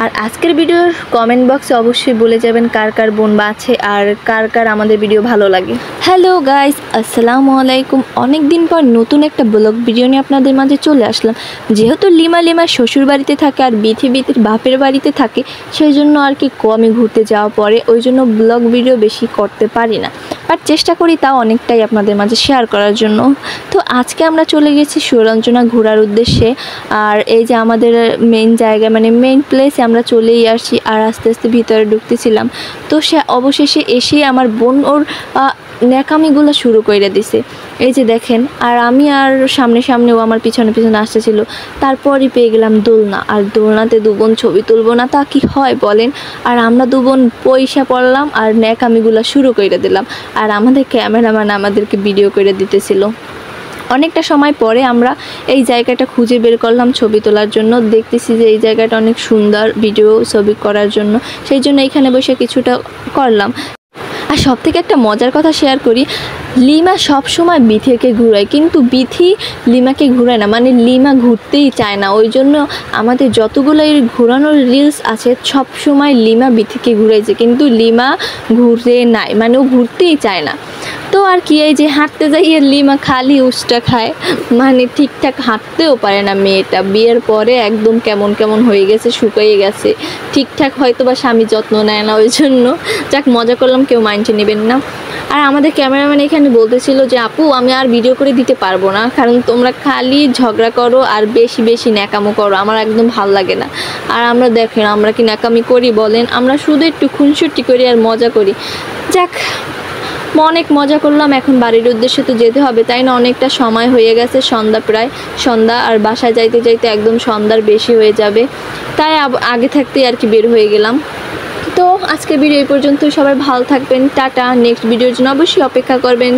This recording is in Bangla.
আর আজকের ভিডিওর কমেন্ট বক্সে অবশ্যই বলে যাবেন কার কার বোন আছে আর কার কার আমাদের ভিডিও ভালো লাগে। হ্যালো গাইস, আসসালামু আলাইকুম। অনেক দিন পর নতুন একটা ব্লগ ভিডিও নিয়ে আপনাদের মাঝে চলে আসলাম। যেহেতু লিমা শ্বশুর বাড়িতে থাকে আর বিথির বাপের বাড়িতে থাকে, সেই জন্য আর কি কমই ঘুরতে যাওয়া পরে, ওই জন্য ব্লগ ভিডিও বেশি করতে পারি না, বাট চেষ্টা করি তাও অনেকটাই আপনাদের মাঝে শেয়ার করার জন্য। তো আজকে আমরা চলে গেছি সুরঞ্জনা ঘোরার উদ্দেশ্যে। আর এই যে আমাদের মেইন জায়গা মানে মেইন প্লেসে আমরা চলেই আসছি আর আস্তে আস্তে ভিতরে ঢুকতেছিলাম। তো সে অবশেষে এসে আমার বোন ওর ন্যাকামিগুলো শুরু করে দিছে, এই যে দেখেন। আর আমি আর সামনে সামনে, ও আমার পিছনে পিছনে আসতেছিল। তারপরই পেয়ে গেলাম দোলনা, আর দোলনাতে দু বোন ছবি তুলবো না তা কি হয় বলেন। আর আমরা দু বোন পয়সা পড়লাম আর ন্যাকামিগুলো শুরু করে দিলাম। আর আমাদের ক্যামেরাম্যান আমাদেরকে ভিডিও করে দিতেছিল। অনেকটা সময় পরে আমরা এই জায়গাটা খুঁজে বের করলাম ছবি তোলার জন্য। দেখতেছি যে এই জায়গাটা অনেক সুন্দর ভিডিও ছবি করার জন্য, সেই জন্য এখানে বসে কিছুটা করলাম। আর সব থেকে একটা মজার কথা শেয়ার করি, লিমা সব সময় বিথিকে ঘুরায়, কিন্তু বিথি লিমাকে ঘুরায় না, মানে লিমা ঘুরতেই চায় না। ওই জন্য আমাদের যতগুলো ঘোরানোর রিলস আছে সব সময় লিমা বিথিকে ঘুরাইছে, কিন্তু লিমা ঘুরে নাই, মানে ও ঘুরতেই চায় না। তো আর কি, এই যে হাঁটতে যাইয়ে লিমা খালি উষ্টা খায়, মানে ঠিকঠাক হাঁটতেও পারে না মেয়েটা। বিয়ের পরে একদম কেমন কেমন হয়ে গেছে, শুকিয়ে গেছে, ঠিকঠাক হয়তো বা স্বামী যত্ন নেয় না, ওই জন্য। যাক, মজা করলাম, কেউ মাইন্ডে নেবেন না। আর আমাদের ক্যামেরাম্যান এখানে বলতেছিল যে আপু আমি আর ভিডিও করে দিতে পারবো না, কারণ তোমরা খালি ঝগড়া করো আর বেশি বেশি ন্যাকামো করো, আমার একদম ভালো লাগে না। আর আমরা দেখেন আমরা কি ন্যাকামি করি বলেন, আমরা শুধু একটু খুনসুটি করি আর মজা করি। যাক, অনেক মজা করলাম। এখন বাড়ির উদ্দেশ্যে তো যেতে হবে, তাই না? অনেকটা সময় হয়ে গেছে, সন্ধ্যা প্রায় সন্ধ্যা, আর বাসায় যাইতে যাইতে একদম সন্ধ্যার বেশি হয়ে যাবে, তাই আগে থাকতেই আর কি বের হয়ে গেলাম। তো আজকের ভিডিও এই পর্যন্ত, সবাই ভালো থাকবেন, টাটা। নেক্সট ভিডিওর জন্য অবশ্যই অপেক্ষা করবেন।